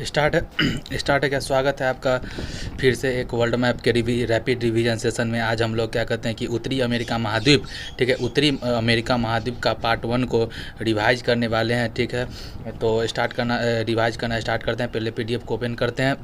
Start है start है क्या। स्वागत है आपका फिर से एक वर्ल्ड मैप के रैपिड रिवीजन सेशन में। आज हम लोग क्या कहते हैं कि उत्तरी अमेरिका महाद्वीप, ठीक है, उत्तरी अमेरिका महाद्वीप का पार्ट 1 को रिवाइज करने वाले हैं, ठीक है। तो रिवाइज करना स्टार्ट करते हैं। पहले PDF को ओपन करते हैं।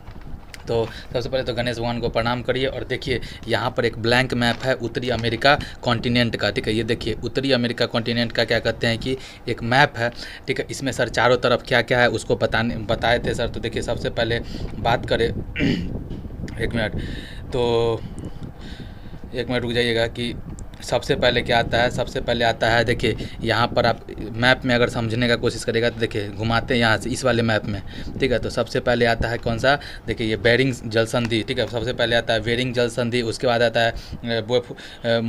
तो सबसे पहले तो गणेश भगवान को प्रणाम करिए और देखिए यहाँ पर एक ब्लैंक मैप है उत्तरी अमेरिका कॉन्टिनेंट का, ठीक है। ये देखिए उत्तरी अमेरिका कॉन्टिनेंट का क्या कहते हैं कि एक मैप है, ठीक है। इसमें सर चारों तरफ क्या क्या है उसको बताए थे सर। तो देखिए सबसे पहले बात करें एक मिनट, तो एक मिनट रुक जाइएगा कि सबसे पहले क्या आता है। सबसे पहले आता है, देखिए यहाँ पर आप मैप में अगर समझने का कोशिश करेगा तो देखिए घुमाते हैं यहाँ से इस वाले मैप में, ठीक है। तो सबसे पहले आता है कौन सा, देखिए ये बेरिंग जल संधि, ठीक है। सबसे पहले आता है बेरिंग जल संधि, उसके बाद आता है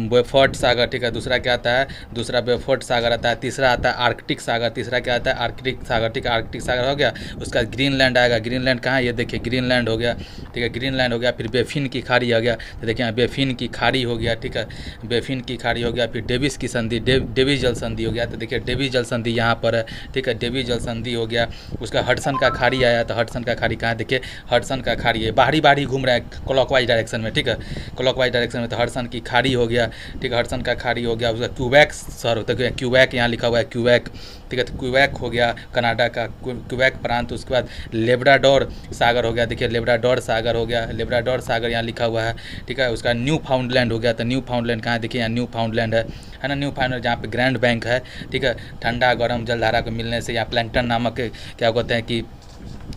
बेफोर्ट सागर, ठीक है। दूसरा क्या आता है, दूसरा बेफोर्ट सागर आता है। तीसरा आता है आर्कटिक सागर। तीसरा क्या आता है, आर्कटिक सागर, ठीक है। आर्कटिक सागर हो गया। उसका ग्रीनलैंड आएगा। ग्रीनलैंड कहाँ है, ये देखिए ग्रीनलैंड हो गया, ठीक है। ग्रीनलैंड हो गया। फिर बेफिन की खाड़ी आ गया, तो देखिए यहाँ बेफिन की खाड़ी हो गया, ठीक है। बेफिन की खाड़ी हो गया। फिर डेविस की संधि, डेविस जल संधि हो गया। तो देखिए डेविस जल संधि यहाँ पर है, ठीक है। डेविस जल संधि हो गया। उसका हडसन का खाड़ी आया, तो हडसन का खाड़ी कहाँ है, देखिए हडसन का खाड़ी है। बाहरी घूम रहा है क्लॉकवाइज डायरेक्शन में, ठीक है। क्लॉकवाइज डायरेक्शन में तो हडसन की खाड़ी हो गया, ठीक है। हडसन का खाड़ी हो गया। उसका क्यूबैक शहर होता है, क्यूबैक यहाँ लिखा हुआ है, क्यूबैक, ठीक है। तो क्यूबैक हो गया कनाडा का क्यूबैक प्रांत। उसके बाद लेब्राडोर सागर हो गया, देखिए लेब्राडोर सागर हो गया। लेब्राडोर सागर यहाँ लिखा हुआ है, ठीक है। उसका न्यू फाउंडलैंड हो गया। तो न्यू फाउंडलैंड कहाँ है, देखिए यहाँ न्यू फाउंडलैंड है ना। न्यू फाउंडलैंड जहाँ पे ग्रैंड बैंक है, ठीक है। ठंडा गर्म जलधारा को मिलने से यहाँ प्लैंकटन नामक क्या कहते हैं कि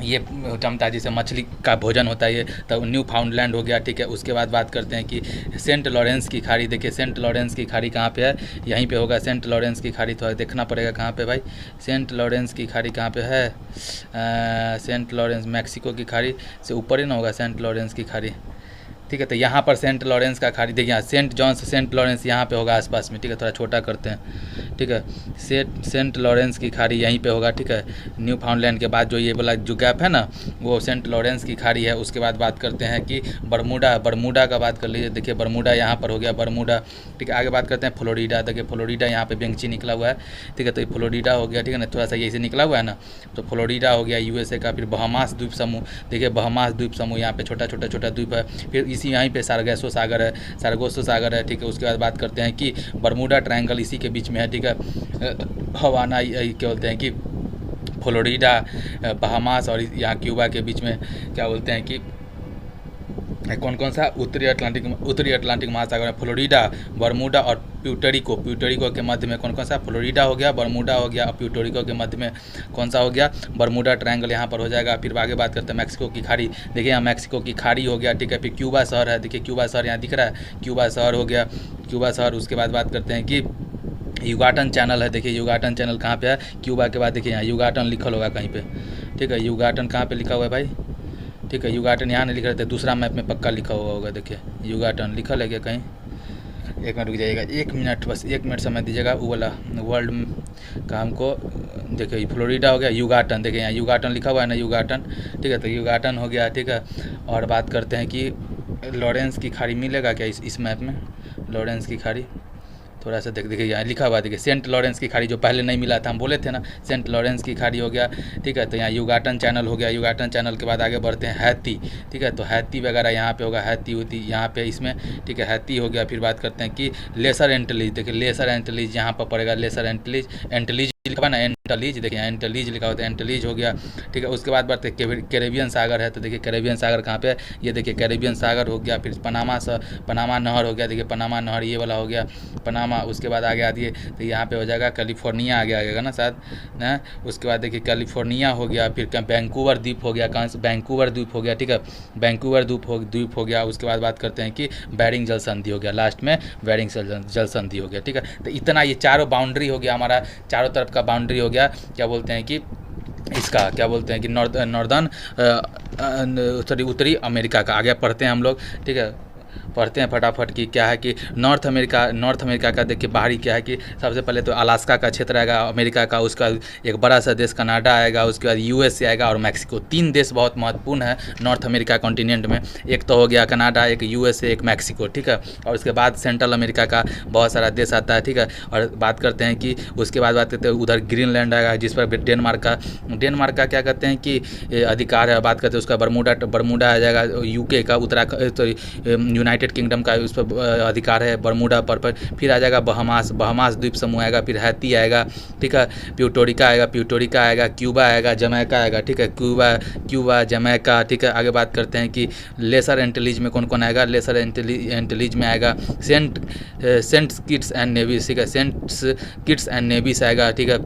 ये जमता जिसे मछली का भोजन होता है ये, तो न्यू फाउंडलैंड हो गया, ठीक है। उसके बाद बात करते हैं कि सेंट लॉरेंस की खाड़ी, देखिए सेंट लॉरेंस की खाड़ी कहाँ पे है, यहीं पे होगा सेंट लॉरेंस की खाड़ी। थोड़ा देखना पड़ेगा कहाँ पे भाई, सेंट लॉरेंस की खाड़ी कहाँ पे है। सेंट लॉरेंस मैक्सिको की खाड़ी से ऊपर ही ना होगा सेंट लॉरेंस की खाड़ी, ठीक है। तो यहाँ पर सेंट लॉरेंस का खाड़ी देखिए यहाँ सेंट जॉन्स सेंट लॉरेंस यहाँ पे होगा आसपास में, ठीक है। थोड़ा छोटा करते हैं, ठीक है। सेंट लॉरेंस की खाड़ी यहीं पे होगा, ठीक है। न्यू फाउंडलैंड के बाद जो ये वाला जो गैप है ना, वो सेंट लॉरेंस की खाड़ी है। उसके बाद बात करते हैं कि बरमूडा का बात कर लीजिए, देखिए बरमूडा यहाँ पर हो गया बरमूडा, ठीक है। आगे बात करते हैं फ्लोरिडा, देखिए फ्लोरिडा यहाँ पे बेंची निकला हुआ है, ठीक है। तो ये फ्लोरिडा हो गया, ठीक है ना। थोड़ा सा ये से निकला हुआ है ना, तो फ्लोरिडा हो गया USA का। फिर बहामास द्वीप समूह, देखिए बहामास द्वीप समूह यहाँ पे छोटा द्वीप है। फिर इसी यहीं पे सारगोसो सागर है, ठीक है। उसके बाद बात करते हैं कि बरमूडा ट्रायंगल इसी के बीच में है, ठीक है। हवाना क्या बोलते हैं कि फ्लोरिडा, बहामास और यहाँ क्यूबा के बीच में क्या बोलते हैं कि कौन कौन सा उत्तरी अटलांटिक महासागर में फ्लोरिडा, बरमूडा और प्यूर्टोरिको के मध्य में कौन कौन सा, फ्लोरिडा हो गया, बरमूडा हो गया और प्यूर्टोरिको के मध्य में कौन सा हो गया, बरमूडा ट्रायंगल यहाँ पर हो जाएगा। फिर आगे बात करते हैं मैक्सिको की खाड़ी, देखिए यहाँ मैक्सिको की खाड़ी हो गया, ठीक है। फिर क्यूबा शहर है, देखिए क्यूबा शहर यहाँ दिख रहा है, क्यूबा शहर हो गया, क्यूबा शहर। उसके बाद बात करते हैं कि युगाटन चैनल है, देखिए युगाटन चैनल कहाँ पे है, क्यूबा के बाद देखिए यहाँ युगाटन लिखल होगा कहीं पे, ठीक है। युगाटन कहाँ पे लिखा हुआ है भाई, ठीक है। युगाटन यहाँ नहीं लिख रहे थे, दूसरा मैप में पक्का लिखा हुआ होगा, देखिए युगाटन लिखल है क्या कहीं। एक मिनट रुक जाइएगा, 1 मिनट बस 1 मिनट समय दीजिएगा। वो वाला वर्ल्ड का हमको, देखिए फ्लोरिडा हो गया, युगाटन, देखिए यहाँ युगाटन लिखा हुआ है ना, युगाटन, ठीक है। तो युगाटन हो गया, ठीक है। और बात करते हैं कि लॉरेंस की खाड़ी मिलेगा क्या इस मैप में, लॉरेंस की खाड़ी थोड़ा सा देखिए यहाँ लिखा हुआ, देखिए सेंट लॉरेंस की खाड़ी जो पहले नहीं मिला था, हम बोले थे ना सेंट लॉरेंस की खाड़ी हो गया, ठीक है। तो यहाँ युगाटन चैनल हो गया। युगाटन चैनल के बाद आगे बढ़ते हैं हैती, ठीक है। तो हैती वगैरह यहाँ पे होगा, हैती होती यहाँ पे इसमें, ठीक है। हैती हो गया। फिर बात करते हैं कि लेसर एंटिलीज, देखिए लेसर एंटिलीज यहाँ पर पड़ेगा, लेसर एंटिलीज लिखा ना, एंटलीज, देखिए एंटलीज लिखा होता है, एंटलीज हो गया, ठीक है। उसके बाद बढ़ते कैरेबियन सागर है, तो देखिए कैरेबियन सागर कहाँ पे है, ये देखिए कैरेबियन सागर हो गया। फिर पनामा नहर हो गया, देखिए पनामा नहर ये वाला हो गया पनामा। उसके बाद आगे आ दिए तो यहाँ पे हो जाएगा कैलिफोर्निया आगे आएगा ना शायद ना। उसके बाद देखिए कैलिफोर्निया हो गया। फिर वैंकूवर द्वीप हो गया, कहाँ से वैंकूवर द्वीप हो गया, ठीक है। वैंकूवर द्वीप हो गया। उसके बाद बात करते हैं कि बेरिंग जल संधि हो गया, लास्ट में बेरिंग जल संधि हो गया, ठीक है। तो इतना ये चारों बाउंड्री हो गया हमारा, चारों तरफ का बाउंड्री हो गया। क्या बोलते हैं कि इसका क्या बोलते हैं कि नॉर्दर्न उत्तरी अमेरिका का। आगे पढ़ते हैं हम लोग, ठीक है। पढ़ते हैं फटाफट कि क्या है कि नॉर्थ अमेरिका का देखिए बाहरी क्या है कि सबसे पहले तो अलास्का का क्षेत्र आएगा अमेरिका का, उसका एक बड़ा सा देश कनाडा आएगा, उसके बाद यूएसए आएगा और मैक्सिको। 3 देश बहुत महत्वपूर्ण है नॉर्थ अमेरिका कॉन्टिनेंट में। एक तो हो गया कनाडा, एक यूएसए, एक मैक्सिको, ठीक है। और उसके बाद सेंट्रल अमेरिका का बहुत सारा देश आता है, ठीक है। और बात करते हैं कि उसके बाद बात करते हैं उधर ग्रीनलैंड आएगा, जिस पर डेनमार्क का क्या कहते हैं कि अधिकार है। बात करते हैं उसका बरमूडा आ जाएगा, यूके का यूनाइटेड किंगडम का उस पर अधिकार है बरमूडा पर। फिर आ जाएगा बहामास द्वीप समूह आएगा, फिर हैती आएगा, ठीक है। प्यूर्टोरिका आएगा, क्यूबा आएगा, जमैका आएगा, ठीक है। क्यूबा जमैका, ठीक है। आगे बात करते हैं कि लेसर एंटिलीज में कौन कौन आएगा। लेसर एंटिलीज में आएगा सेंट किट्स एंड नेविस, ठीक है। सेंट किट्स एंड नेविस आएगा, ठीक है।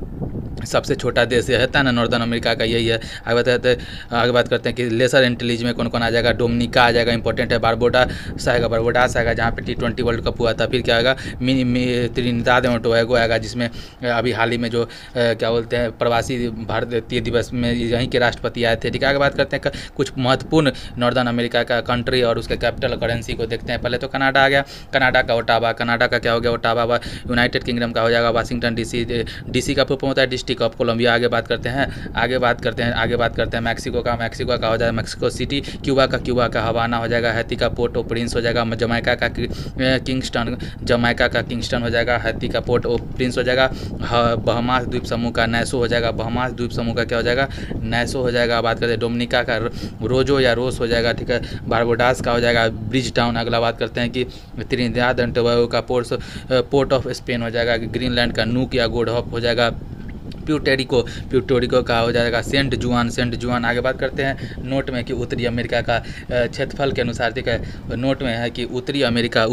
सबसे छोटा देश ये है ना नॉर्दर्न अमेरिका का, यही है। आगे बात करते हैं कि लेसर एंटिलीज में कौन कौन आ जाएगा। डोमिनिका आ जाएगा, इंपॉर्टेंट है। बारबोडास आएगा जहाँ पे T20 वर्ल्ड कप हुआ था। फिर क्या आएगा, त्रिनिदाद एंड टोबैगो आएगा, जिसमें अभी हाल ही में जो क्या बोलते हैं प्रवासी भारतीय दिवस में यहीं के राष्ट्रपति आए थे, ठीक है। आगे बात करते हैं कुछ महत्वपूर्ण नॉर्दर्न अमेरिका का कंट्री और उसके कैपिटल करेंसी को देखते हैं। पहले तो कनाडा आ गया, कनाडा का क्या हो गया ओटावा। यूनाइटेड किंगडम का हो जाएगा वाशिंगटन डीसी का फुल फॉर्म होता है डिस्ट्रिक्ट ऑफ कोलंबिया। आगे बात करते हैं मैक्सिको का हो जाएगा मैक्सिको सिटी। क्यूबा का हवाना हो जाएगा। हैती का पोर्ट ओ प्रिंस हो जाएगा। जमैका का किंगस्टन हो जाएगा। हैती का पोर्ट ओ प्रिंस हो जाएगा। बहामास द्वीप समूह का नैसो हो जाएगा। बहामास द्वीप समूह का क्या हो जाएगा, नैसो हो जाएगा। बात करते हैं डोमिनिका का रोजो या रोस हो जाएगा, ठीक है। बारबोडास का हो जाएगा ब्रिज टाउन। अगला बात करते हैं कि त्रिनिदाद एंड टोबैगो का पोर्ट ऑफ स्पेन हो जाएगा। ग्रीनलैंड का नूक या गोडहॉप हो जाएगा। प्यूर्टोरिको का हो जाएगा सेंट जुआन। आगे बात करते हैं नोट में कि उत्तरी अमेरिका का क्षेत्रफल के अनुसार, ठीक है। नोट में है कि उत्तरी अमेरिका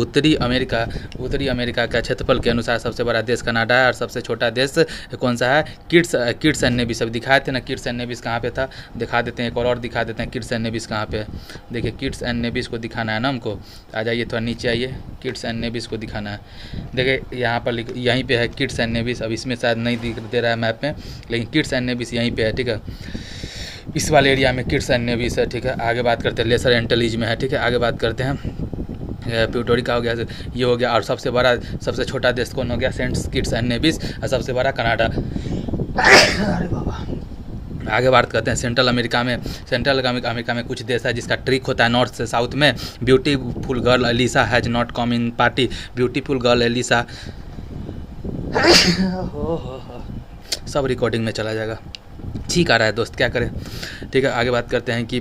का क्षेत्रफल के अनुसार सबसे बड़ा देश कनाडा है और सबसे छोटा देश कौन सा है, किट्स एंड नेविस। अब दिखाए थे ना किट्स एंड नेविस कहाँ पे था, दिखा देते हैं एक और दिखा देते हैं किट्स एंड नेविस कहाँ पे है। देखिए किट्स एंड नेविस को दिखाना है ना हमको। आ जाइए थोड़ा नीचे आइए, किट्स एंड नेविस को दिखाना है। देखिए यहाँ पर यहीं पे है किट्स एंड नेविस। अब इसमें शायद नहीं दिख दे रहा है मैप में, लेकिन किट्स एंड नेविस यहीं पे है, ठीक है। इस वाले एरिया में किट्स एंड नेविस है, ठीक है। आगे बात करते हैं लेसर एंटिलीज में है, ठीक है। आगे बात करते हैं प्यूर्टोरिका हो गया, ये हो गया। और सबसे छोटा देश कौन हो गया, सेंट किट्स एंड नेविस। और सबसे बड़ा कनाडा। अरे बाबा। आगे बात करते हैं सेंट्रल अमेरिका में कुछ देश है जिसका ट्रिक होता है नॉर्थ से साउथ में। Beautiful girl Elisa has not come in party. Beautiful girl Elisa सब रिकॉर्डिंग में चला जाएगा, ठीक आ रहा है दोस्त, क्या करें, ठीक है। आगे बात करते हैं कि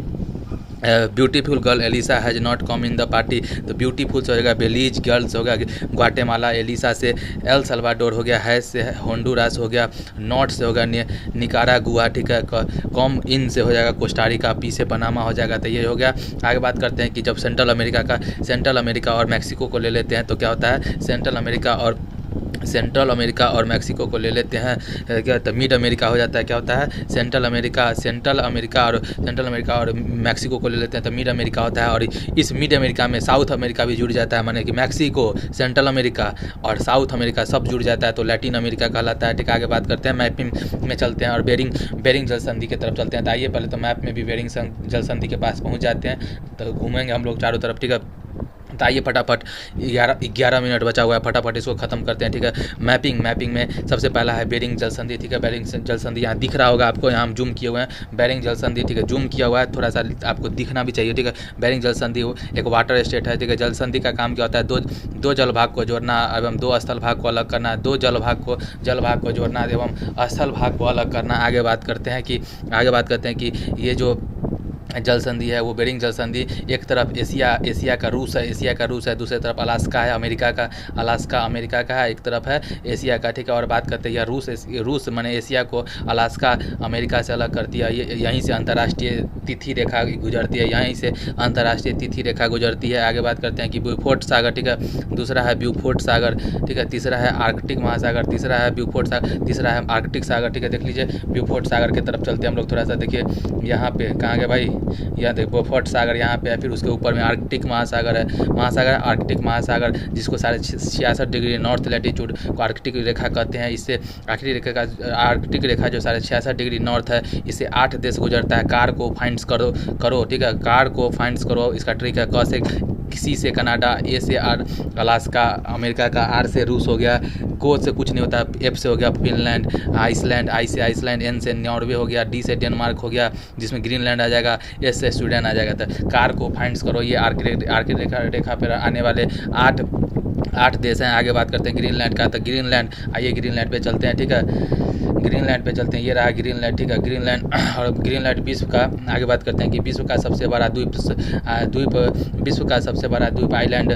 beautiful girl Elisa has not come in the party. तो ब्यूटीफुल से हो जाएगा बेलीज, गर्ल्स हो गया ग्वाटेमाला, एलिसा से एल सल्वाडोर हो गया, हैज से होंडुरास हो गया, नॉट से होगा निकारागुआ, ठीक है। कॉम इन से हो जाएगा कोस्टारिका, पी से पनामा हो जाएगा। तो ये हो गया। आगे बात करते हैं कि जब सेंट्रल अमेरिका और मैक्सिको को ले लेते हैं तो क्या होता है, सेंट्रल अमेरिका और मैक्सिको को ले लेते हैं क्या होता है, मिड अमेरिका हो जाता है। क्या होता है, सेंट्रल अमेरिका और मैक्सिको को ले लेते हैं तो मिड अमेरिका होता है। और इस मिड अमेरिका में साउथ अमेरिका भी जुड़ जाता है, माने कि मैक्सिको, सेंट्रल अमेरिका और साउथ अमेरिका सब जुड़ जाता है तो लैटिन अमेरिका कहलाता है, ठीक है। आगे बात करते हैं मैपिंग में चलते हैं और बेरिंग जल संधि की तरफ चलते हैं। तो आइए पहले तो मैप में भी बेरिंग जल संधि के पास पहुँच जाते हैं, तो घूमेंगे हम लोग चारों तरफ, ठीक है। तो आइए फटाफट 11 मिनट बचा हुआ है, फटाफट इसको ख़त्म करते हैं, ठीक है। मैपिंग में सबसे पहला है बेरिंग जल संधि, ठीक है। बेरिंग जल संधि यहाँ दिख रहा होगा आपको, यहाँ हम जूम किए हुए हैं बेरिंग जल संधि, ठीक है। जूम किया हुआ है, थोड़ा सा आपको दिखना भी चाहिए, ठीक है। बेरिंग जल संधि एक वाटर स्टेट है, ठीक है। जल संधि का काम क्या होता है, दो जल भाग को जोड़ना एवं 2 स्थल भाग को अलग करना, 2 जल भाग को जोड़ना एवं स्थल भाग को अलग करना। आगे बात करते हैं कि ये जो जल संधि है वो बेरिंग जल संधि, एक तरफ एशिया का रूस है, दूसरी तरफ अलास्का है अमेरिका का है, एक तरफ है एशिया का, ठीक है। और बात करते हैं रूस माने एशिया को अलास्का अमेरिका से अलग करती है। यहीं से अंतर्राष्ट्रीय तिथि रेखा गुजरती है, आगे बात करते हैं कि ब्यूफोर्ट सागर, ठीक है। दूसरा है ब्यूफोर्ट सागर, ठीक है। तीसरा है आर्कटिक महासागर, तीसरा है ब्यूफोर्ट सागर, तीसरा है आर्कटिक सागर, ठीक है। देख लीजिए ब्यूफोर्ट सागर की तरफ चलते हैं हम लोग थोड़ा सा, देखिए यहाँ पे कहाँ गए भाई, यहाँ देखो ब्यूफोर्ट सागर यहाँ पे है, फिर उसके ऊपर में आर्कटिक महासागर है, आर्कटिक महासागर जिसको 66 डिग्री नॉर्थ लैटिट्यूड को आर्कटिक रेखा कहते हैं। इससे आर्कटिक रेखा जो 66 डिग्री नॉर्थ है, इससे 8 देश गुजरता है। कार को फाइंड्स करो, ठीक है। कार को फाइंड्स करो, इसका ट्रिक है क से सी से कनाडा, ए से अलास्का, अमेरिका का आर से रूस हो गया, को से कुछ नहीं होता, एफ से हो गया फिनलैंड, आइसलैंड, आई से आइसलैंड, एन से नॉर्वे हो गया, डी से डेनमार्क हो गया जिसमें ग्रीनलैंड आ जाएगा, एस से स्वीडन आ जाएगा। तो कार को फाइंड्स करो, ये आर्क रेखा पर आने वाले 8 देश हैं। आगे बात करते हैं ग्रीनलैंड का, तो ग्रीनलैंड, आइए ग्रीनलैंड पे चलते हैं, ठीक है, ग्रीनलैंड पे चलते हैं। ये रहा ग्रीनलैंड, ठीक है, ग्रीनलैंड। और ग्रीनलैंड विश्व का, आगे बात करते हैं कि विश्व का सबसे बड़ा द्वीप विश्व का सबसे बड़ा द्वीप आइलैंड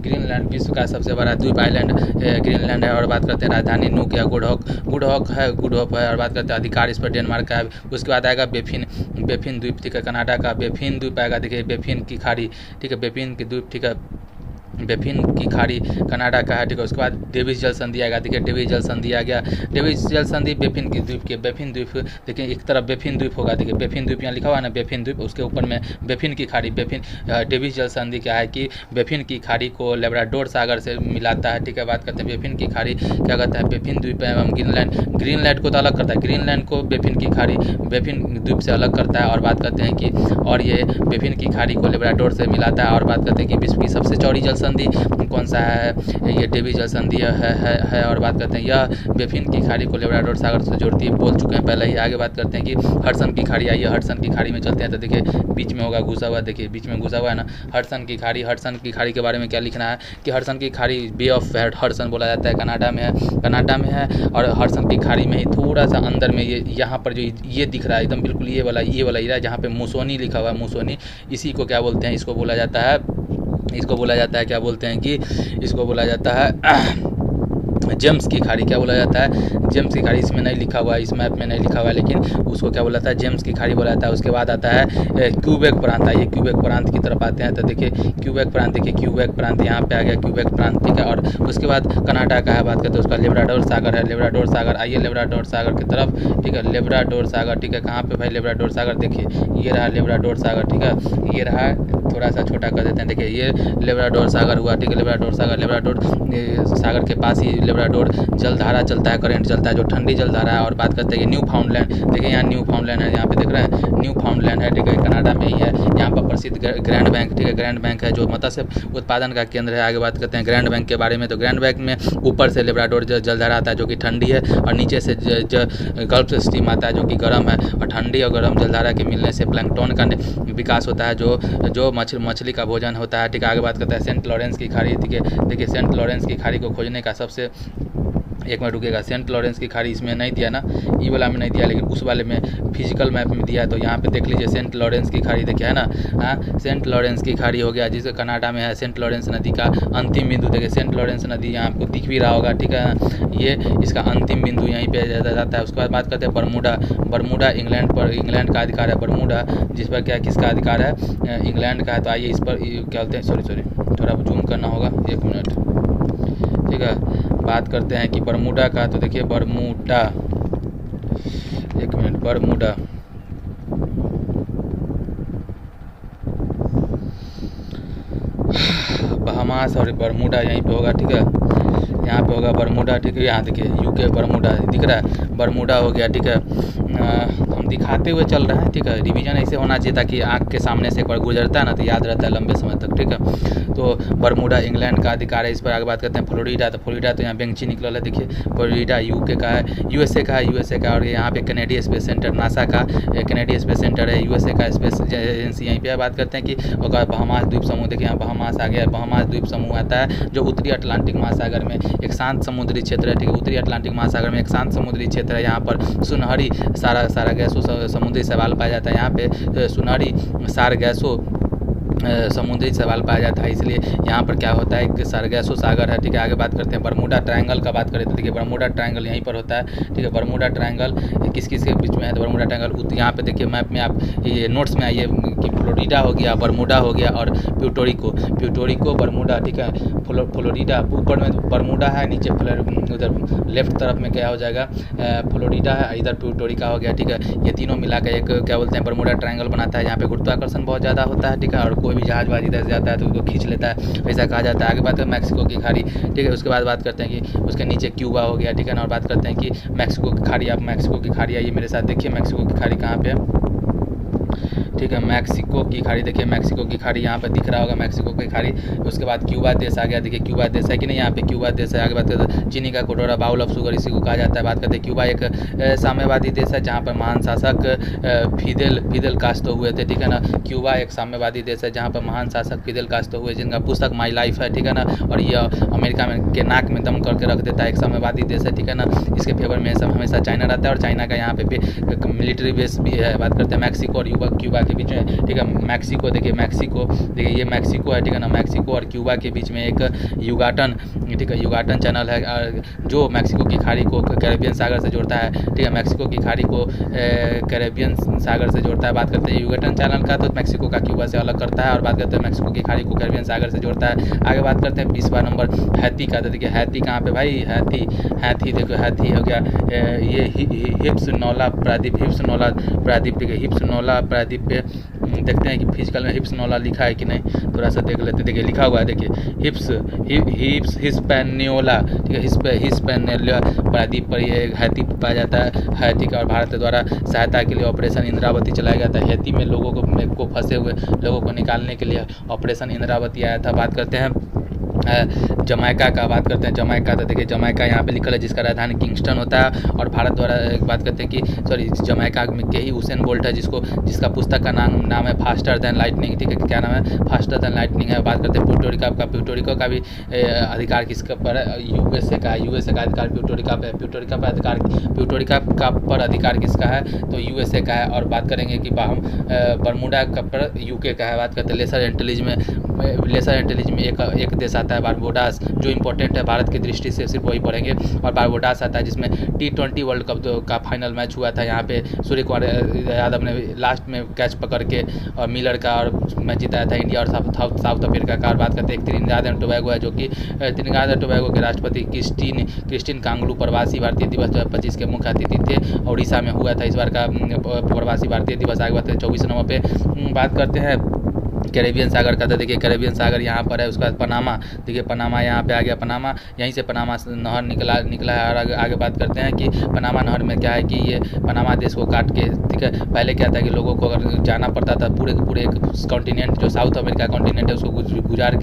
ग्रीनलैंड विश्व का सबसे बड़ा द्वीप आइलैंड ग्रीनलैंड है। और बात करते हैं राजधानी नुक या गुडहॉक है। और बात करते हैं अधिकार इस पर डेनमार्क का है। उसके बाद आएगा बेफिन द्वीप, ठीक है, कनाडा का बेफिन द्वीप आएगा। देखिए बेफिन की खाड़ी, ठीक है, बेफिन की द्वीप, ठीक है, बेफिन की खाड़ी कनाडा का है, ठीक है। उसके बाद डेविस जल संधि आएगा। देखिए डेविस जल संधि आ गया, डेविस जल संधि बेफिन की द्वीप के, बेफिन द्वीप, देखिए एक तरफ बेफिन द्वीप होगा, देखिए बेफिन द्वीप यहाँ लिखा हुआ है ना, बेफिन द्वीप, उसके ऊपर में बेफिन की खाड़ी, बेफिन डेविस जल संधि क्या है कि बेफिन की खाड़ी को लेब्राडोर सागर से मिलाता है, ठीक है। बात करते हैं बेफिन की खाड़ी क्या कहता है, बेफिन द्वीप एवं ग्रीनलैंड को तो अलग करता है, ग्रीनलैंड को बेफिन की खाड़ी बेफिन द्वीप से अलग करता है। और बात करते हैं कि और ये बेफिन की खाड़ी को लेब्राडोर से मिलाता है। और बात करते हैं कि विश्व की सबसे चौड़ी जल संधि कौन सा है, ये डेविस जल संधि है। और बात करते हैं यह बेफिन की खाड़ी को लेब्राडोर सागर से जोड़ती है, बोल चुके हैं पहले ही। आगे बात करते हैं कि हडसन की खाड़ी, आइए हडसन की खाड़ी में चलते हैं। तो देखिए बीच में होगा घुसा हुआ, देखिए बीच में घुसा हुआ है ना, हडसन की खाड़ी। हडसन की खाड़ी के बारे में क्या लिखना है कि हडसन की खाड़ी बे ऑफ हडसन बोला जाता है, कनाडा में है। और हडसन की खाड़ी में ही थोड़ा सा अंदर में ये यहाँ पर जो ये दिख रहा है एकदम बिल्कुल ये वाला एरिया जहाँ पे मुसोनी लिखा हुआ है, मुसोनी, इसी को क्या बोलते हैं, इसको बोला जाता है क्या बोलते हैं कि इसको बोला जाता है जेम्स की खाड़ी। क्या बोला जाता है, जेम्स की खाड़ी। इसमें नहीं लिखा हुआ है, इस मैप में नहीं लिखा हुआ है, लेकिन उसको क्या बोला जाता है, जेम्स की खाड़ी बोला जाता है। उसके बाद आता है क्यूबेक प्रांत, आइए क्यूबेक प्रांत की तरफ आते हैं। तो देखिए क्यूबेक प्रांत, देखिए क्यूबेक प्रांत यहाँ पे आ गया, क्यूबेक प्रांत, ठीक है। और उसके बाद कनाडा का है, बात करते हैं उसका लेब्राडोर सागर है, लेब्राडोर सागर। आइए लेब्राडोर सागर की तरफ, ठीक है, लेब्राडोर सागर, ठीक है, कहाँ पे भाई लेब्राडोर सागर, देखिए ये रहा लेब्राडोर सागर, ठीक है, ये रहा, थोड़ा सा छोटा कर देते हैं, देखिए ये लेब्राडोर सागर हुआ, ठीक है, लेब्राडोर सागर के पास ही लेब्राडोर जलधारा चलता है, करंट चलता है जो ठंडी जलधारा है। और बात करते हैं कि न्यू फाउंडलैंड, देखिए यहाँ न्यू फाउंडलैंड है, यहाँ पे देख रहे हैं न्यू फाउंडलैंड है, ठीक है, कनाडा में ही है। यहाँ पर प्रसिद्ध ग्रैंड बैंक, ठीक है, ग्रैंड बैंक है जो मत्स्य उत्पादन का केंद्र है। आगे बात करते हैं ग्रैंड बैंक के बारे में। तो ग्रैंड बैंक में ऊपर से लेब्राडोर जलधारा आता है जो कि ठंडी है, और नीचे से गल्फ स्ट्रीम आता है जो कि गर्म है। और ठंडी और गर्म जलधारा के मिलने से प्लैंकटन का विकास होता है जो मछली का भोजन होता है, ठीक है। आगे बात करते हैं सेंट लॉरेंस की खाड़ी, ठीक है, देखिए सेंट लॉरेंस की खाड़ी को खोजने का सबसे, एक मिनट रुकेगा, सेंट लॉरेंस की खाड़ी इसमें नहीं दिया ना, ई वाला में नहीं दिया, लेकिन उस वाले में फिजिकल मैप में दिया है। तो यहाँ पे देख लीजिए सेंट लॉरेंस की खाड़ी, देखिए है ना, हाँ सेंट लॉरेंस की खाड़ी हो गया जिसका कनाडा में है। सेंट लॉरेंस नदी का अंतिम बिंदु देखिए, सेंट लॉरेंस नदी यहाँ आपको दिख भी रहा होगा, ठीक है, ये इसका अंतिम बिंदु यहीं पे जाता है। उसके बाद बात करते हैं बरमूडा इंग्लैंड का अधिकार है, बरमूडा जिस पर क्या किसका अधिकार है, इंग्लैंड का है। तो आइए इस पर क्या बोलते हैं, सॉरी थोड़ा जूम करना होगा, एक मिनट, ठीक है। बात करते हैं कि बरमूडा का, तो देखिए बरमूडा, एक मिनट, बरमूडा, बहामास और बरमूडा यहीं पे होगा, ठीक है, यहाँ पे होगा बरमूडा, ठीक है। यहाँ देखिए यूके बरमूडा दिख रहा है, बरमूडा हो गया, ठीक है। हम दिखाते हुए चल रहे हैं, ठीक है, रिवीजन ऐसे होना चाहिए ताकि आँख के सामने से एक बार गुजरता है ना तो याद रहता है लंबे समय तक, ठीक है। तो बरमूडा इंग्लैंड का अधिकार है। इस पर आगे बात करते हैं फ्लोरिडा, तो फ्लोरिडा तो यहाँ बेंची निकला है, देखिए फ्लोरिडा यूके का है, यूएसए का है। और यहाँ पे कैनेडियन स्पेस सेंटर, नासा का कैनेडियन स्पेस सेंटर है, यूएसए का स्पेस एजेंसी यहीं पे। बात करते हैं कि होगा बहामास द्वीप समूह, देखिए यहाँ बहामास आ गया, बहामास द्वीप समूह आता है जो उत्तरी अटलांटिक महासागर में एक शांत समुद्री क्षेत्र है, ठीक है, उत्तरी अटलांटिक महासागर में एक शांत समुद्री क्षेत्र है। यहाँ पर सुनहरी सारा गैसों समुद्री शैवाल पाया जाता है, यहाँ पे सुनहरी सार गैसों समुद्री शैवाल पाया जाता है, इसलिए यहाँ पर क्या होता है एक सरगैसो सागर है, ठीक है। आगे बात करते हैं बरमूडा ट्रायंगल का, बात करें तो देखिए बरमूडा ट्रायंगल यहीं पर होता है, ठीक है। बरमूडा ट्रायंगल किस के बीच में है, तो बरमूडा ट्रायंगल यहाँ पे देखिए मैप में आप ये नोट्स में आइए कि फ्लोरिडा हो गया, बरमूडा हो गया और प्यूर्टोरिको बरमूडा, ठीक है। फ्लोरिडा ऊपर में बरमूडा है, नीचे उधर लेफ्ट तरफ में क्या हो जाएगा फ्लोरिडा है, इधर प्यूर्टोरिका हो गया, ठीक है। ये तीनों मिला के एक क्या बोलते हैं बरमूडा ट्रायंगल बनाता है, जहाँ पे गुरुत्वाकर्षण बहुत ज़्यादा होता है, ठीक है, और कोई भी जहाज इधर से जाता है तो उसको खींच लेता है, ऐसा कहा जाता है। आगे बात करें मैक्सिको की खाड़ी, ठीक है। उसके बाद बात करते हैं कि उसके नीचे क्यूबा हो गया, ठीक है ना। और बात करते हैं कि मैक्सिको की खाड़ी, आप मैक्सिको की खाड़ी आइए मेरे साथ, देखिए मैक्सिको की खाड़ी कहाँ पे है, ठीक है। मैक्सिको की खाड़ी, देखिए मैक्सिको की खाड़ी यहाँ पे दिख रहा होगा, मैक्सिको की खाड़ी। उसके बाद क्यूबा देश आ गया, देखिए क्यूबा देश है कि नहीं, यहाँ पे क्यूबा देश है। आगे बात करते हैं चीनी का कटोरा, बाउल ऑफ शुगर इसी को कहा जाता है। बात करते हैं क्यूबा एक साम्यवादी देश है जहाँ पर महान शासक फिदेल कास्ट्रो हुए थे, ठीक है ना। क्यूबा एक साम्यवादी देश है जहाँ पर महान शासक फिदेल कास्ट्रो हुए, जिनका पुस्तक माई लाइफ है, ठीक है ना। और ये अमेरिका में के नाक में दम करके रख देता है, एक साम्यवादी देश है, ठीक है ना। इसके फेवर में हमेशा चाइना रहता है और चाइना का यहाँ पे मिलिट्री बेस भी है। बात करते हैं मैक्सिको और क्यूबा के बीच में, ठीक है। मैक्सिको देखिए ये मैक्सिको है, ठीक है ना। मैक्सिको और क्यूबा के बीच में एक युगाटन, ठीक है, युगाटन चैनल है जो मैक्सिको की खाड़ी को कैरेबियन सागर से जोड़ता है, ठीक है। मैक्सिको की खाड़ी को कैरेबियन सागर से जोड़ता है। बात करते हैं युगाटन चैनल का, तो मैक्सिको का क्यूबा से अलग करता है। और बात करते हैं मैक्सिको की खाड़ी को कैरेबियन सागर से जोड़ता है। आगे बात करते हैं 20वां नंबर हैती का। तो देखिए हैती कहाँ पे भाई, हैती देखो, हैती हो गया ये हिप्सनोला प्रायद्वीप, ठीक है। हिप्सनोला प्रायद्वीप पे देखते हैं कि फिजिकल में हिप्सनोला लिखा है कि नहीं, थोड़ा सा देख लेते हैं। देखिए लिखा हुआ है, देखिए हिस्पैनियोला, ठीक है। हिस्पैनियोला प्रायद्वीप पर ये हैती पाया जाता है, हैती का। और भारत द्वारा सहायता के लिए ऑपरेशन इंद्रावती चलाया गया था। हैती में लोगों को फंसे हुए लोगों को निकालने के लिए ऑपरेशन इंद्रावती आया था। बात करते हैं जमैका का, बात करते हैं जमैका। तो देखिए जमैका यहाँ पे लिखा है जिसका राजधानी किंगस्टन होता है। और भारत द्वारा बात करते हैं कि सॉरी जमैका में के ही हुसैन बोल्ट है जिसका पुस्तक का नाम है फास्टर देन लाइटनिंग, ठीक है। क्या नाम है, फास्टर देन लाइटनिंग है। बात करते हैं प्यूर्टोरिको का भी अधिकार किसका पर है, यूएसए का अधिकार प्यूर्टोरिका पे, प्यूर्टोरिका का पर अधिकार किसका है, तो यूएसए का है। और बात करेंगे कि बरमूडा का पर यूके का है। बात करते हैं लेसर एंटिलीज में एक देश आता है बारबोडास, जो इंपॉर्टेंट है भारत की दृष्टि से, सिर्फ वही पढ़ेंगे। और बारबोडास आता है जिसमें T20 वर्ल्ड कप का फाइनल मैच हुआ था। यहाँ पे सूर्य कुमार यादव ने लास्ट में कैच पकड़ के और मिलर का और मैच जिताया था इंडिया और साउथ अफ्रीका का। और बात करते हैं त्रिनिदाद एंड टोबैगो है, जो कि त्रिनिदाद एंड टोबैगो के राष्ट्रपति क्रिस्टीन कांगलू प्रवासी भारतीय दिवस 2025 के मुख्य अतिथि थे। उड़ीसा में हुआ था इस बार का प्रवासी भारतीय दिवस। आगे बात करते हैं 24 नंबर पे बात करते हैं कैरेबियन सागर का। तो देखिए कैरेबियन सागर यहाँ पर है। उसके बाद पनामा, देखिए पनामा यहाँ पे आ गया, पनामा यहीं से पनामा नहर निकला है। और आगे बात करते हैं कि पनामा नहर में क्या है कि ये पनामा देश को काट के, ठीक है, पहले क्या था कि लोगों को अगर जाना पड़ता था पूरे के पूरे एक कॉन्टिनेंट जो साउथ अमेरिका कॉन्टिनेंट है उसको गुजार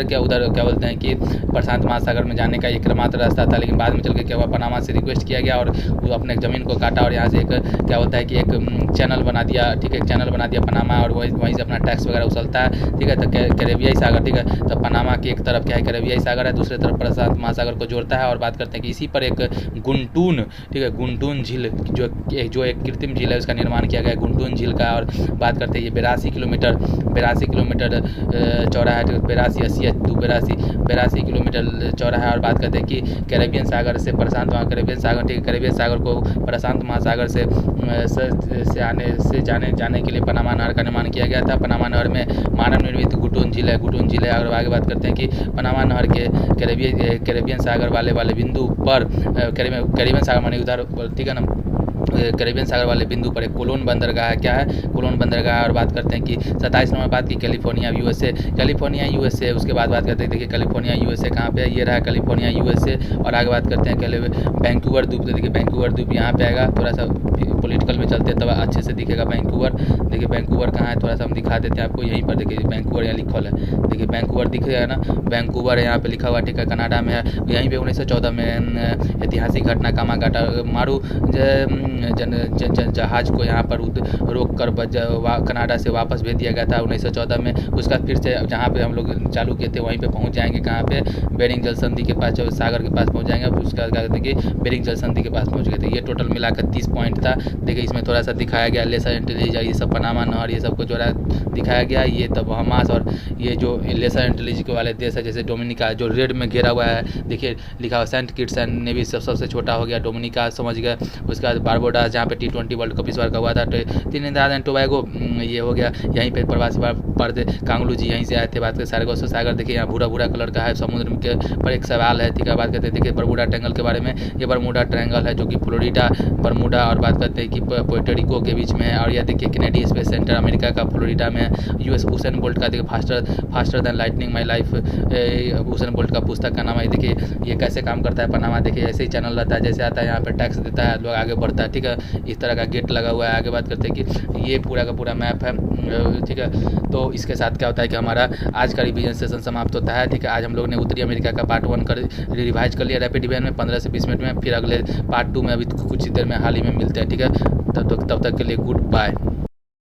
के उधर क्या बोलते हैं कि प्रशांत महासागर में जाने का एकमात्र रास्ता था। लेकिन बाद में चल के क्या हुआ, पनामा से रिक्वेस्ट किया गया और वो अपने ज़मीन को काटा और यहाँ से एक क्या होता है कि एक चैनल बना दिया, ठीक है, चैनल बना दिया पनामा, और वहीं से अपना टैक्स वगैरह उछलता है, ठीक है। तो कैरेबियाई सागर, ठीक है, तो पनामा की एक तरफ क्या है कैरेबियाई सागर है, दूसरी तरफ प्रशांत महासागर को जोड़ता है। और बात करते हैं कि इसी पर एक गुंटून, ठीक है, गुंटून झील जो एक कृत्रिम झील है उसका निर्माण किया गया है, गुंटून झील का। और बात करते हैं ये 82 किलोमीटर चौड़ा है, 82 किलोमीटर चौड़ा है। और बात करते हैं कि कैरेबियन सागर से प्रशांत कैरेबियन सागर, ठीक है, कैरेबियन सागर को प्रशांत महासागर से जाने के लिए पनामा नहर का निर्माण किया गया था। पनामा नहर में मानव निर्मित गुटून झील है। और आगे बात करते हैं कि पनामा नहर के कैरेबियन सागर वाले बिंदु पर कैरेबियन सागर माने उधर, ठीक है ना, कैरेबियन सागर वाले बिंदु पर एक कोलोन बंदरगाह है। क्या है, कोलोन बंदरगाह। और बात करते हैं कि 27 नंबर बात की कैलिफोर्निया यूएसए। उसके बाद बात करते हैं देखिए कैलिफोर्निया यूएसए कहाँ पे है, ये रहा कैलिफोर्निया यूएसए। और आगे बात करते हैं वैंकूवर द्वीप। देखिए वैंकूवर द्वीप यहाँ पे आएगा, थोड़ा सा पॉलिटिकल में चलते हैं तब अच्छे से दिखेगा वैंकूवर। देखिए वैंकूवर कहाँ है, थोड़ा सा हम दिखा देते हैं आपको, यहीं पर देखिए वैंकूवर यहाँ लिखा है, देखिए वैंकूवर दिख रहा है ना, वैंकूवर यहाँ पे लिखा हुआ, ठीक है, कनाडा में है। यहीं पे 1914 में ऐतिहासिक घटना कामागाटा मारू जहाज को यहाँ पर रोक कर कनाडा से वापस भेज दिया गया था 1914 में। उसका फिर से जहाँ पे हम लोग चालू किए थे वहीं पे पहुँच जाएंगे, कहाँ पे, बेरिंग जल संधि के पास, जब सागर के पास पहुँच जाएंगे। उसका क्या कहते हैं कि बेरिंग जल संधि के पास पहुँच गए थे। ये टोटल मिलाकर 30 पॉइंट था। देखिए इसमें थोड़ा सा दिखाया गया लेसर एंटिलीज, ये सब पनामा नहर, ये सबको जोड़ा दिखाया गया। ये तब बहामास और ये जो लेसर एंटिलीज के वाले देश है जैसे डोमिनिका जो रेड में घेरा हुआ है, देखिए लिखा हुआ सेंट किट्स एंड नेविस सबसे छोटा हो गया, डोमिनिका समझ गए। उसके बाद बारबोडास जहाँ पे T20 वर्ल्ड कप इस बार का हुआ था, त्रिनिदाद एंड टोबैगो ये हो गया। यहीं पे प्रवासी पढ़ते कांगलू जी यहीं से आए थे। बात करते सारगोसो सागर, देखिए यहाँ भूरा कलर का है, समुद्र के पर एक सवाल है, ठीक है। बात करते हैं देखिए बरमूडा ट्रायंगल के बारे में। ये बरमूडा ट्रायंगल है जो कि फ्लोरिडा, बरमूडा और बात करते सकते हैं कि पोर्टोरिको के बीच में है। और यह देखिए कैनेडी स्पेस सेंटर अमेरिका का फ्लोरिडा में है। यूएस हुसैन बोल्ट का देखिए faster than lightning my life Usain Bolt का पुस्तक का नाम है। देखिए ये कैसे काम करता है पनामा। देखिए ऐसे ही चैनल रहता है, जैसे आता है यहाँ पर टैक्स देता है, लोग आगे बढ़ता है, ठीक है। इस तरह का गेट लगा हुआ है। आगे बात करते हैं कि ये पूरा का पूरा मैप है, ठीक है। तो इसके साथ क्या होता है कि हमारा आज का रिवीजन सेशन समाप्त होता है, ठीक है। आज हम लोग ने उत्तरी अमेरिका का पार्ट 1 कर रिवाइज कर लिया रैपिड रिवीजन में 15 से 20 मिनट में। फिर अगले पार्ट 2 में अभी कुछ ही देर में हाल ही में मिलते हैं, ठीक है। तब तक के लिए गुड बाय।